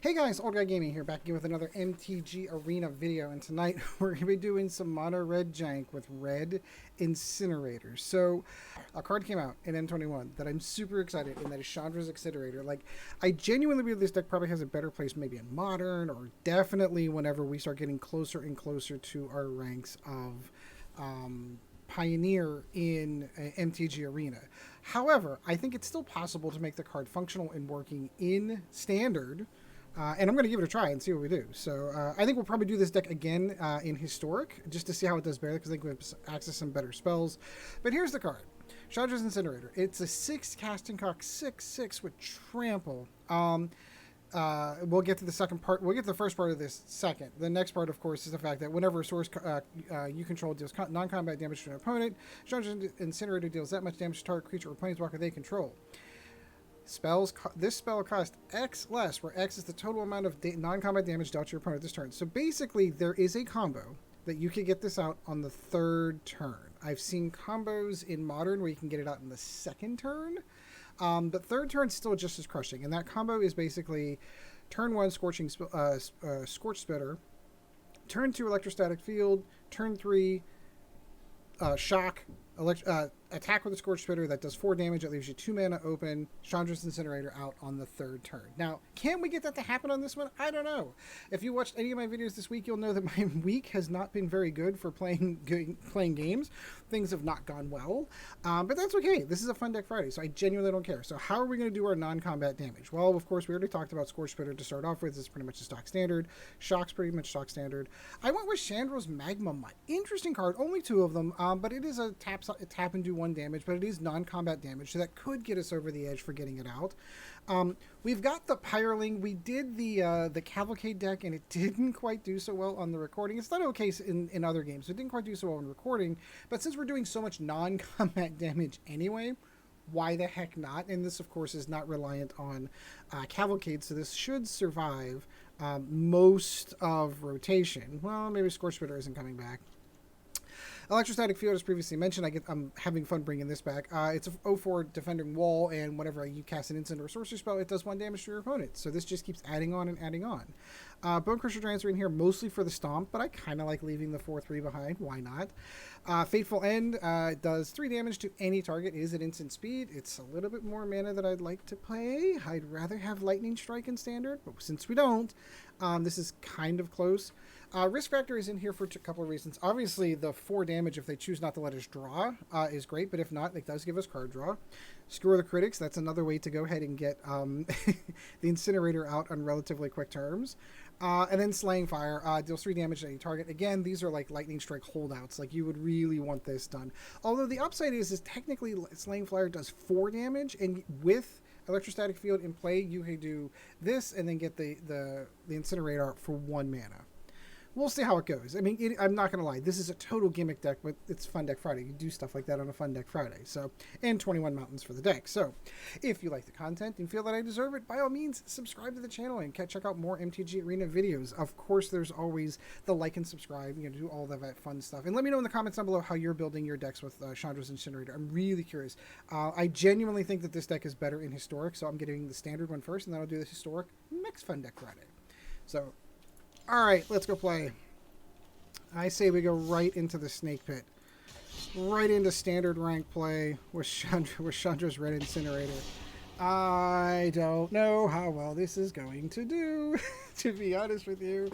Hey guys, Old Guy Gaming here, back again with another MTG Arena video, and tonight we're going to be doing some Mono-Red Giant with Red Incinerator. So, a card came out in M21 that I'm super excited, and that is Chandra's Incinerator. Like, I genuinely believe this deck probably has a better place maybe in Modern, or definitely whenever we start getting closer and closer to our ranks of Pioneer in MTG Arena. However, I think it's still possible to make the card functional and working in Standard. And I'm going to give it a try and see what we do. So I think we'll probably do this deck again in Historic, just to see how it does better, because I think we have access to some better spells. But here's the card. Chandra's Incinerator. It's a 6 casting cock, 6/6 with trample. We'll get to the second part. We'll get to the first part of this second. The next part, of course, is the fact that whenever a source you control deals non-combat damage to an opponent, Chandra's Incinerator deals that much damage to target creature or planeswalker they control. This spell costs X less, where X is the total amount of non-combat damage dealt to your opponent this turn. So basically, there is a combo that you can get this out on the third turn. I've seen combos in Modern where you can get it out in the second turn, but third turn is still just as crushing. And that combo is basically turn 1 Scorch Spitter, turn 2 Electrostatic Field, turn 3 Shock, attack with a Scorch Spitter that does 4 damage. That leaves you 2 mana open. Chandra's Incinerator out on the third turn. Now, can we get that to happen on this one? I don't know. If you watched any of my videos this week, you'll know that my week has not been very good for playing games. Things have not gone well, but that's okay. This is a Fun Deck Friday, so I genuinely don't care. So how are we going to do our non-combat damage? Well, of course, we already talked about Scorch Spitter to start off with. It's pretty much a stock standard. Shock's pretty much stock standard. I went with Chandra's Magmutt. Interesting card. Only 2 of them, but it is a tap and do 1 damage, but it is non-combat damage, so that could get us over the edge for getting it out. We've got the Pyreling. We did the Cavalcade deck, and it didn't quite do so well on the recording. It's not okay in other games. It didn't quite do so well in recording, but since we're doing so much non-combat damage anyway, why the heck not? And this, of course, is not reliant on Cavalcade, so this should survive most of rotation. Well, maybe Scorch Spitter isn't coming back. Electrostatic Field, as previously mentioned, I'm having fun bringing this back. It's a 0/4 defending wall, and whenever you cast an instant or sorcery spell, it does 1 damage to your opponent. So this just keeps adding on and adding on. Bonecrusher Giants are in here mostly for the stomp, but I kind of like leaving the 4/3 behind. Why not? Fateful End does 3 damage to any target. It is at instant speed. It's a little bit more mana that I'd like to play. I'd rather have Lightning Strike in Standard, but since we don't, this is kind of close. Risk Factor is in here for a couple of reasons. Obviously, the 4 damage, if they choose not to let us draw, is great, but if not, it does give us card draw. Skewer the Critics, that's another way to go ahead and get the Incinerator out on relatively quick terms. And then Slaying Fire deals 3 damage to any target. Again, these are like Lightning Strike holdouts. Like, you would really want this done. Although the upside is technically Slaying Fire does 4 damage, and with Electrostatic Field in play, you can do this and then get the Incinerator out for 1 mana. We'll see how it goes. I mean, I'm not going to lie. This is a total gimmick deck, but it's Fun Deck Friday. You do stuff like that on a Fun Deck Friday. So, and 21 mountains for the deck. So, if you like the content and feel that I deserve it, by all means, subscribe to the channel and check out more MTG Arena videos. Of course, there's always the like and subscribe. You know, do all that fun stuff. And let me know in the comments down below how you're building your decks with Chandra's Incinerator. I'm really curious. I genuinely think that this deck is better in Historic, so I'm getting the Standard one first, and then I'll do the Historic next Fun Deck Friday. So, all right, let's go play. I say we go right into the Snake Pit. Right into Standard rank play with Chandra's Red Incinerator. I don't know how well this is going to do, to be honest with you.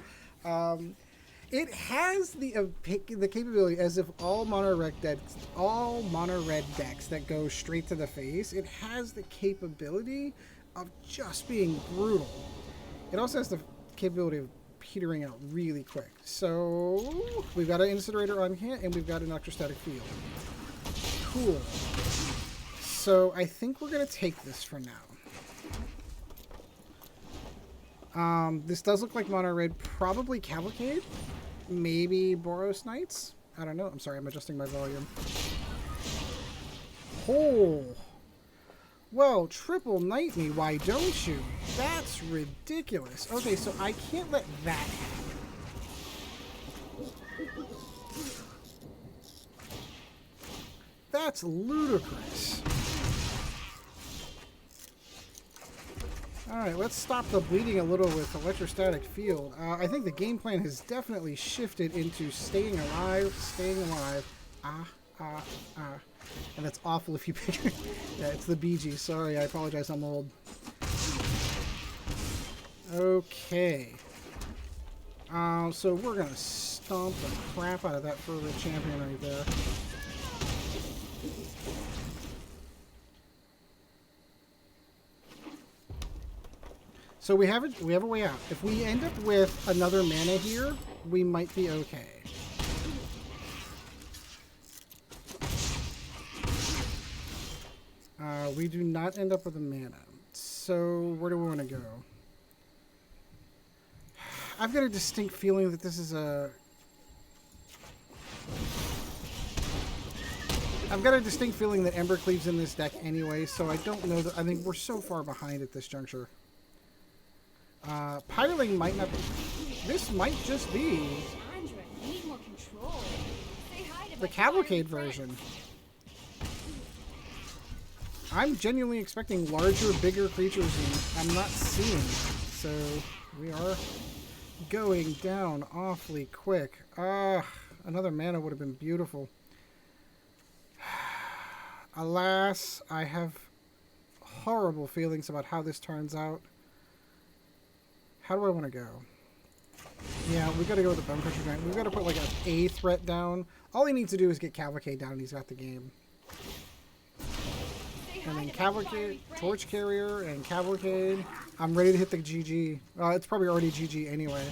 It has the capability, as if all Mono-Red decks that go straight to the face, it has the capability of just being brutal. It also has the capability of petering out really quick. So we've got an Incinerator on hand, and we've got an Electrostatic Field. Cool. So I think we're going to take this for now. This does look like Mono-Red, probably Cavalcade, maybe Boros Knights. I don't know. I'm sorry, I'm adjusting my volume. Oh! Well, triple knight me, why don't you? That's ridiculous. Okay, so I can't let that happen. That's ludicrous. Alright, let's stop the bleeding a little with Electrostatic Field. I think the game plan has definitely shifted into staying alive, staying alive. And that's awful if you pick it. Yeah, it's the BG. Sorry, I apologize, I'm old. Okay. So we're gonna stomp the crap out of that fervent champion right there. So we have a way out. If we end up with another mana here, we might be okay. We do not end up with a mana. So where do we want to go? I've got a distinct feeling that this is a... I've got a distinct feeling that Embercleave's in this deck anyway, so I don't know that... I think we're so far behind at this juncture. Pyreling might not be... This might just be... Chandra, need more control. Say hi to the Cavalcade version. I'm genuinely expecting larger, bigger creatures, and I'm not seeing it. So we are going down awfully quick. Another mana would have been beautiful. Alas, I have horrible feelings about how this turns out. How do I want to go? Yeah, we've got to go with the Bonecrusher Giant. We've got to put like a threat down. All he needs to do is get Cavalcade down and he's got the game. And then Cavalcade, Torch Carrier, and Cavalcade. I'm ready to hit the GG. It's probably already GG anyway.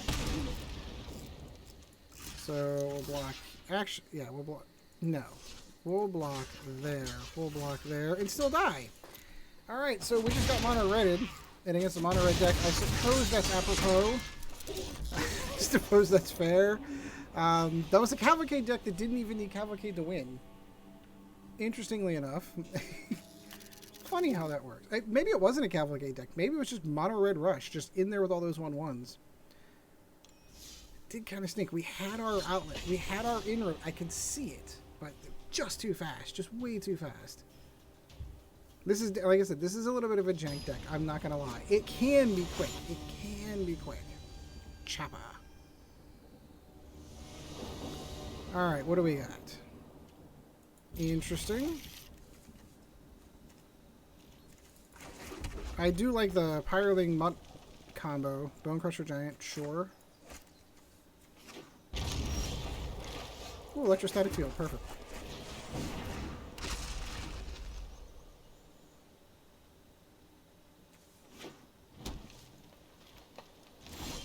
So we'll block. Actually, yeah, we'll block. No. We'll block there. We'll block there. And still die. Alright, so we just got Mono-Redded. And against the Mono-Red deck, I suppose that's apropos. I suppose that's fair. That was a Cavalcade deck that didn't even need Cavalcade to win. Interestingly enough. Funny how that works. Maybe it wasn't a Cavalcade deck. Maybe it was just Mono-Red Rush, just in there with all those 1/1s. It did kind of stink. We had our outlet. We had our inroad. I could see it, but just too fast. Just way too fast. This is, like I said, this is a little bit of a jank deck. I'm not going to lie. It can be quick. It can be quick. Choppa. Alright, what do we got? Interesting. I do like the Pyreling Mutt combo. Bonecrusher Giant, sure. Ooh, Electrostatic Field, perfect.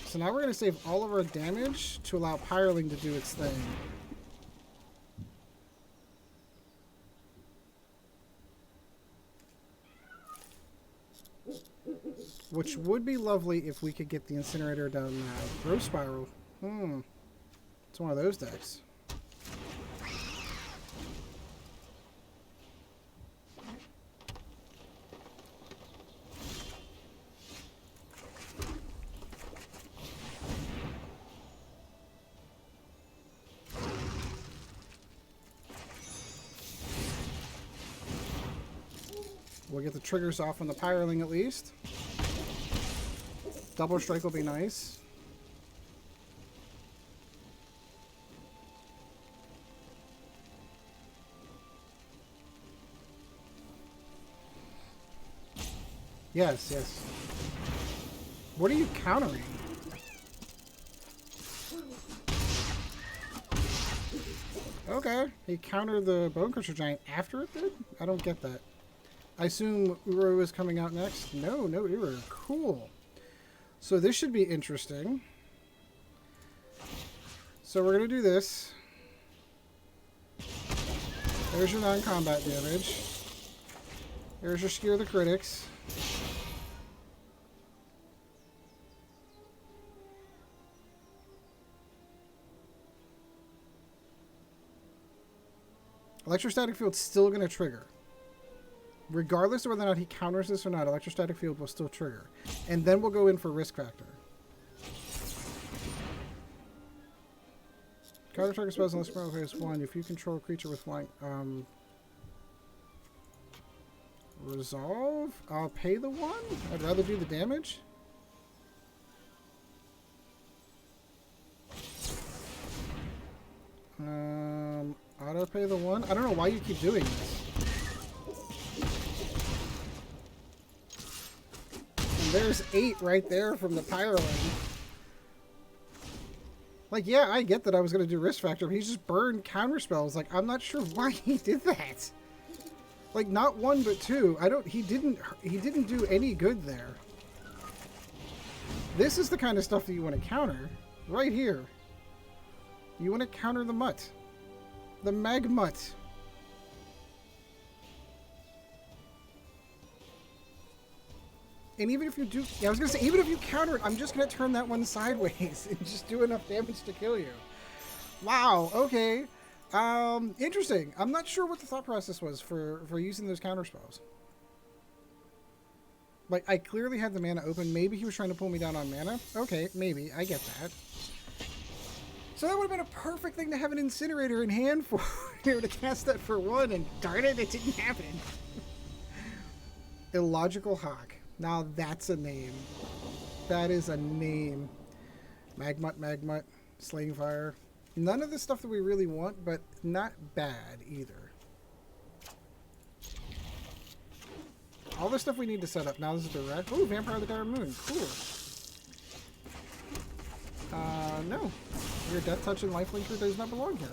So now we're going to save all of our damage to allow Pyreling to do its thing. Which would be lovely if we could get the Incinerator down now. Growth Spiral. It's one of those decks. We'll get the triggers off on the Pyreling at least. Double strike will be nice. Yes, yes. What are you countering? Okay. He countered the Bonecrusher Giant after it did? I don't get that. I assume Uro is coming out next. No Uro. Cool. So this should be interesting. So we're going to do this. There's your non-combat damage. There's your Skewer the Critics. Electrostatic Field's still going to trigger. Regardless of whether or not he counters this or not, Electrostatic Field will still trigger. And then we'll go in for Risk Factor. Counter target spells unless spell phase 1. If you control a creature with flying... Resolve? I'll pay the 1? I'd rather do the damage. Auto pay the 1? I don't know why you keep doing this. And there's 8 right there from the Pyreling. Like, yeah, I get that I was going to do risk factor, but he just burned counter spells. Like, I'm not sure why he did that. Like, not 1, but 2. He didn't do any good there. This is the kind of stuff that you want to counter. Right here. You want to counter the Mutt. The Magmutt. And even if you do... Yeah, I was going to say, even if you counter it, I'm just going to turn that one sideways and just do enough damage to kill you. Wow, okay. Interesting. I'm not sure what the thought process was for using those counter spells. Like, I clearly had the mana open. Maybe he was trying to pull me down on mana. Okay, maybe. I get that. So that would have been a perfect thing to have an Incinerator in hand for. Here to cast that for 1, and darn it, it didn't happen. Illogical Hawk. Now that's a name. That is a name. Magmutt, Magmutt, Slaying Fire. None of the stuff that we really want, but not bad either. All the stuff we need to set up. Now this is direct. Ooh, Vampire of the Dire Moon. Cool. No. Your Death Touch and Lifelinker does not belong here.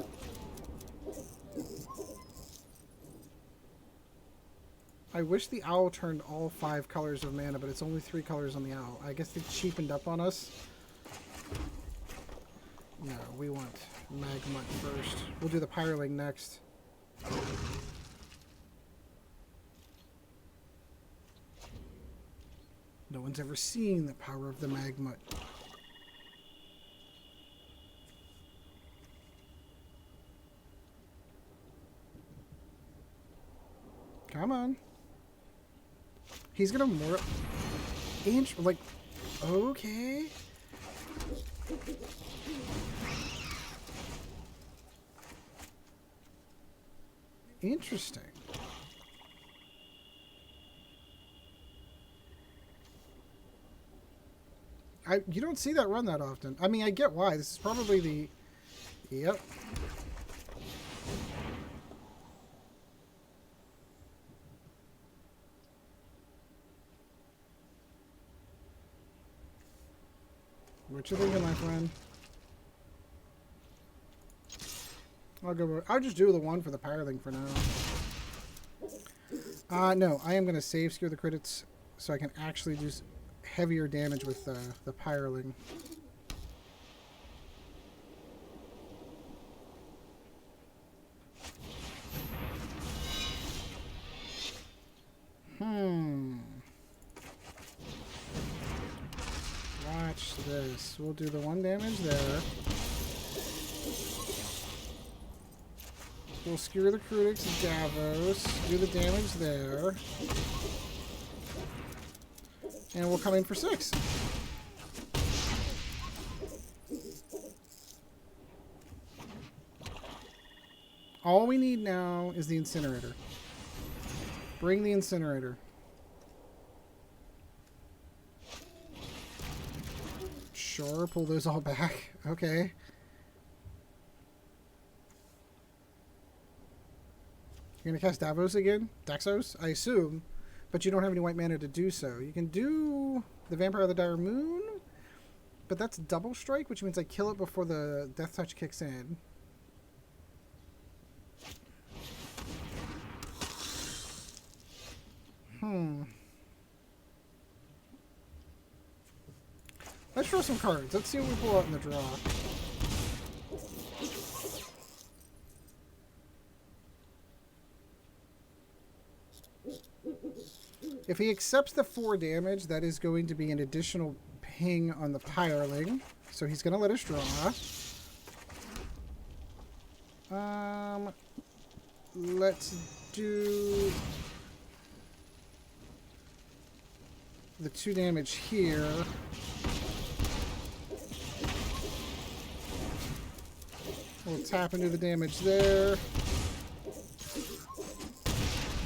I wish the owl turned all 5 colors of mana, but it's only 3 colors on the owl. I guess they cheapened up on us. No, we want Magmutt first. We'll do the Pyreling next. No one's ever seen the power of the Magmutt. Come on. He's gonna more... Like... Okay... Interesting. You don't see that run that often. I mean, I get why. This is probably the... Yep. What you thinking, my friend? I'll just do the 1 for the Pyreling for now. No, I am going to save Skewer the Critics so I can actually do heavier damage with the Pyreling. Watch this. We'll do the 1 damage there. We'll Skewer the Critics, Davos, do the damage there. And we'll come in for 6. All we need now is the Incinerator. Bring the Incinerator. Sure, pull those all back. Okay. You're going to cast Davos again? Daxos, I assume. But you don't have any white mana to do so. You can do the Vampire of the Dire Moon. But that's double strike, which means I kill it before the Death Touch kicks in. Let's draw some cards. Let's see what we pull out in the draw. If he accepts the 4 damage, that is going to be an additional ping on the Pyreling. So he's going to let us draw. Let's do the 2 damage here. We'll tap into the damage there.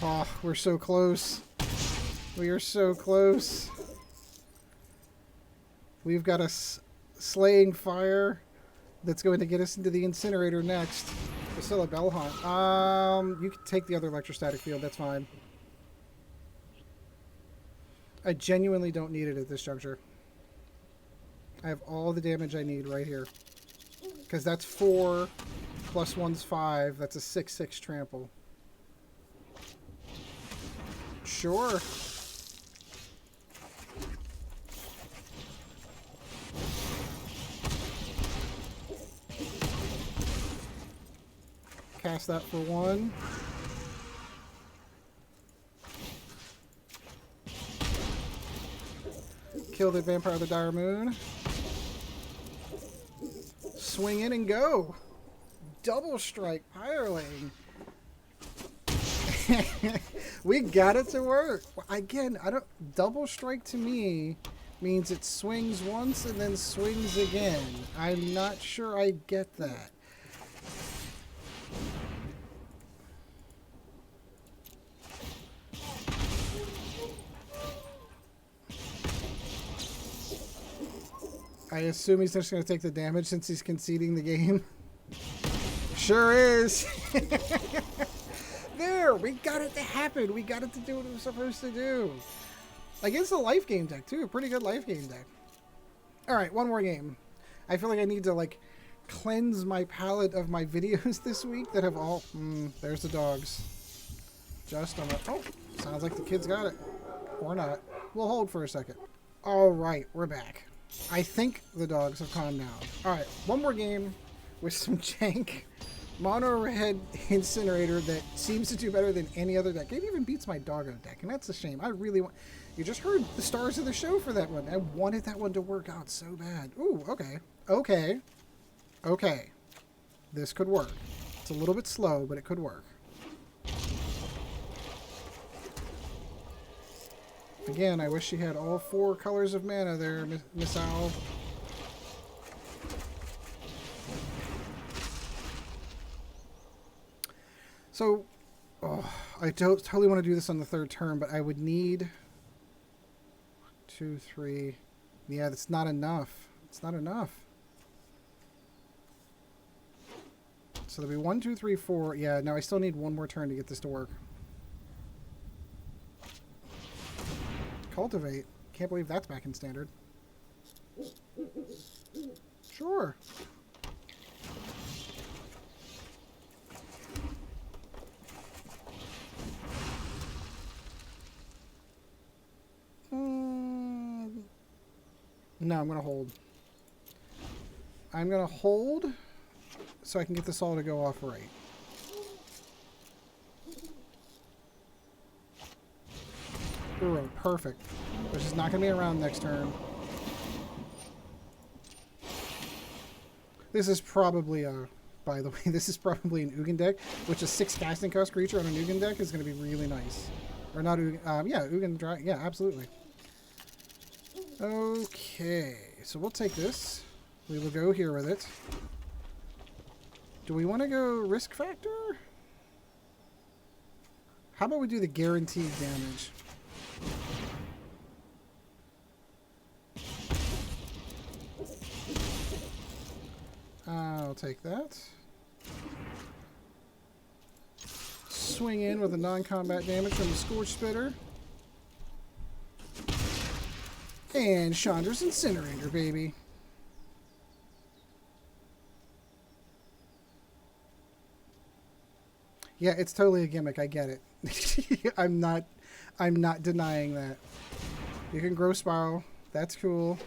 Oh, we're so close. We are so close. We've got a slaying fire that's going to get us into the incinerator next. There's still a bell haunt. You can take the other electrostatic field. That's fine. I genuinely don't need it at this juncture. I have all the damage I need right here. Because that's 4 plus 1's 5. That's a 6/6 trample. Sure. Cast that for 1. Kill the Vampire of the Dire Moon. Swing in and go. Double strike Pyreling. We got it to work. Again, I don't. Double strike to me means it swings once and then swings again. I'm not sure I get that. I assume he's just going to take the damage since he's conceding the game. Sure is. There, we got it to happen. We got it to do what it was supposed to do. Against a life game deck, too. A pretty good life game deck. All right, one more game. I feel like I need to, like, cleanse my palette of my videos this week that have all... there's the dogs. Just on the... Oh, sounds like the kids got it. Or not. We'll hold for a second. All right, we're back. I think the dogs have calmed down. Alright, one more game with some jank. Mono-Red Incinerator that seems to do better than any other deck. It even beats my doggo deck, and that's a shame. I really want... You just heard the stars of the show for that one. I wanted that one to work out so bad. Ooh, okay. Okay. Okay. This could work. It's a little bit slow, but it could work. Again, I wish she had all 4 colors of mana there, Miss Owl. So, I totally want to do this on the 3rd turn, but I would need 2, 3. Yeah, that's not enough. It's not enough. So there'll be 1, 2, 3, 4. Yeah, no, I still need 1 more turn to get this to work. Cultivate. Can't believe that's back in standard. Sure. No, I'm going to hold. I'm going to hold so I can get this all to go off right. Uro, perfect. Which is not going to be around next turn. This is probably a... By the way, this is probably an Ugin deck, which a 6 casting cost creature on an Ugin deck is going to be really nice. Or not Ugin... yeah, Ugin... Yeah, absolutely. Okay, so we'll take this. We will go here with it. Do we want to go risk factor? How about we do the guaranteed damage? I'll take that. Swing in with a non-combat damage from the Scorch Spitter. And Chandra's Incinerator, baby. Yeah, it's totally a gimmick. I get it. I'm not denying that. You can grow Spiral. That's cool.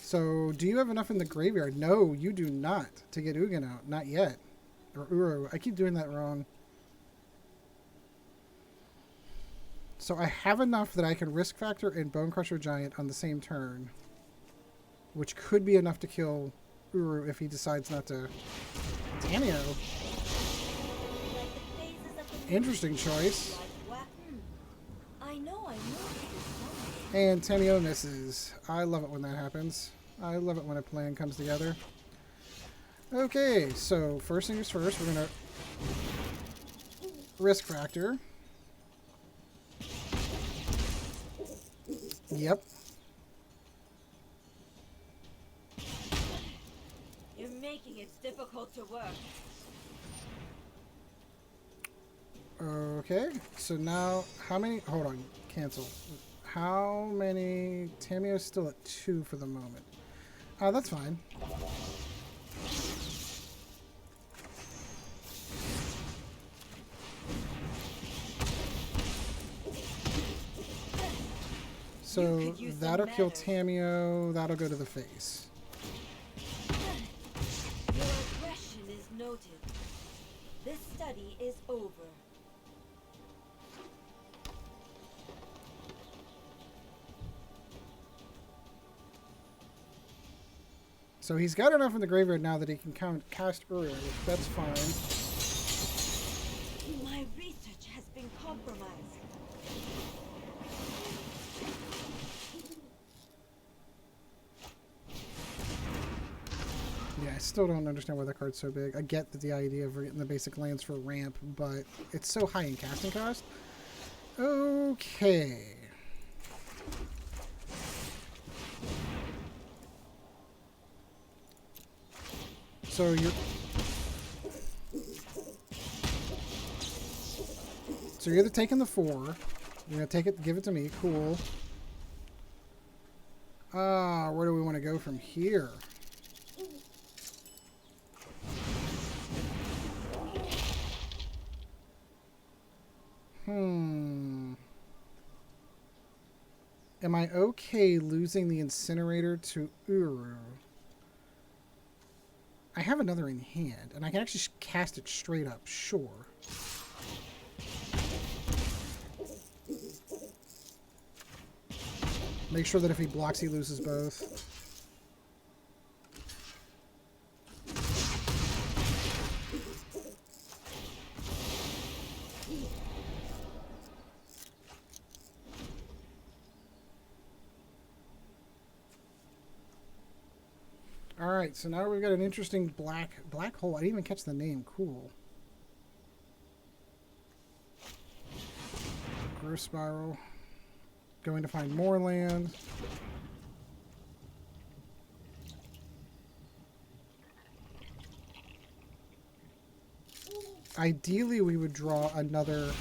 So, do you have enough in the graveyard? No, you do not to get Ugin out. Not yet. Or Uro. I keep doing that wrong. So I have enough that I can risk factor and Bonecrusher Giant on the same turn. Which could be enough to kill Uru if he decides not to... Damio. Interesting choice. I know. And Tamio misses. I love it when that happens. I love it when a plan comes together. Okay, so first things first, we're going to risk factor. Yep. You're making it difficult to work. Okay, so now how many? Hold on, cancel. How many? Tamio's still at 2 for the moment. That's fine. So that'll kill Tamio. That'll go to the face. Your aggression is noted. This study is over. So he's got enough in the graveyard now that he can cast earlier. That's fine. My research has been compromised. Yeah, I still don't understand why the card's so big. I get that the idea of getting the basic lands for ramp, but it's so high in casting cost. Okay. So you're either taking the 4. You're gonna take it, give it to me. Cool. Where do we want to go from here? Am I okay losing the incinerator to Uru? I have another in hand, and I can actually cast it straight up, sure. Make sure that if he blocks, he loses both. Alright, so now we've got an interesting black hole. I didn't even catch the name. Cool. Growth Spiral. Going to find more land. Ideally, we would draw another...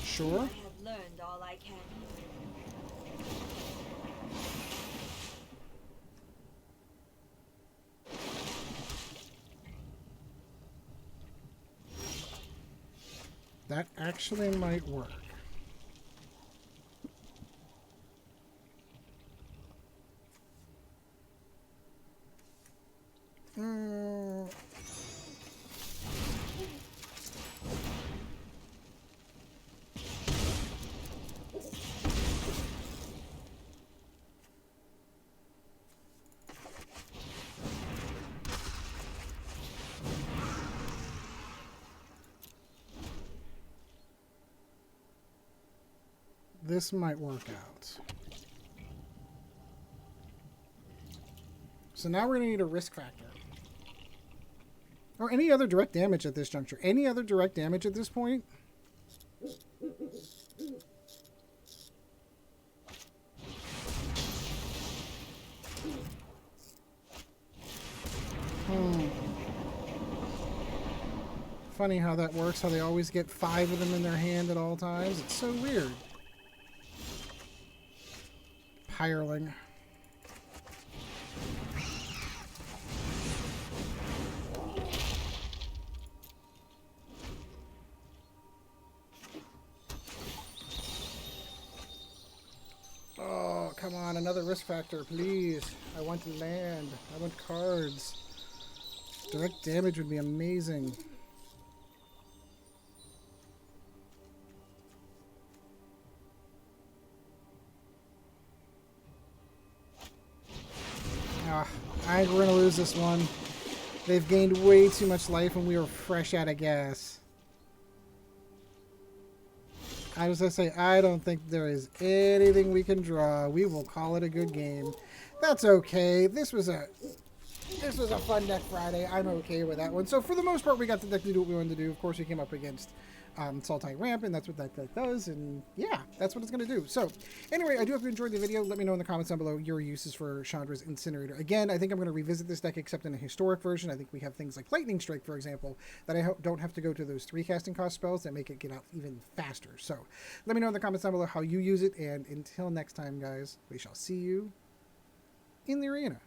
Sure. I have learned all I can. That actually might work. This might work out. So now we're going to need a risk factor. Or any other direct damage at this juncture. Any other direct damage at this point? Funny how that works, how they always get 5 of them in their hand at all times. It's so weird. Pyreling. Oh, come on, another risk factor, please. I want land. I want cards. Direct damage would be amazing. I think we're going to lose this one. They've gained way too much life and we are fresh out of gas. I was gonna say, I don't think there is anything we can draw. We will call it a good game. That's okay. This was a fun deck Friday. I'm okay with that one. So for the most part, we got the deck to do what we wanted to do. Of course, we came up against Sultai Ramp, and that's what that deck does. And yeah, that's what it's going to do. So anyway, I do hope you enjoyed the video. Let me know in the comments down below your uses for Chandra's Incinerator. Again, I think I'm going to revisit this deck, except in a historic version. I think we have things like Lightning Strike, for example, that I don't have to go to those 3 casting cost spells that make it get out even faster. So let me know in the comments down below how you use it. And until next time, guys, we shall see you in the arena.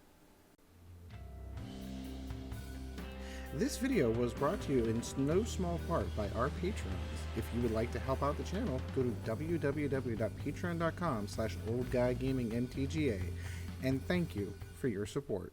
This video was brought to you in no small part by our patrons. If you would like to help out the channel, go to www.patreon.com/oldguygamingmtga, and thank you for your support.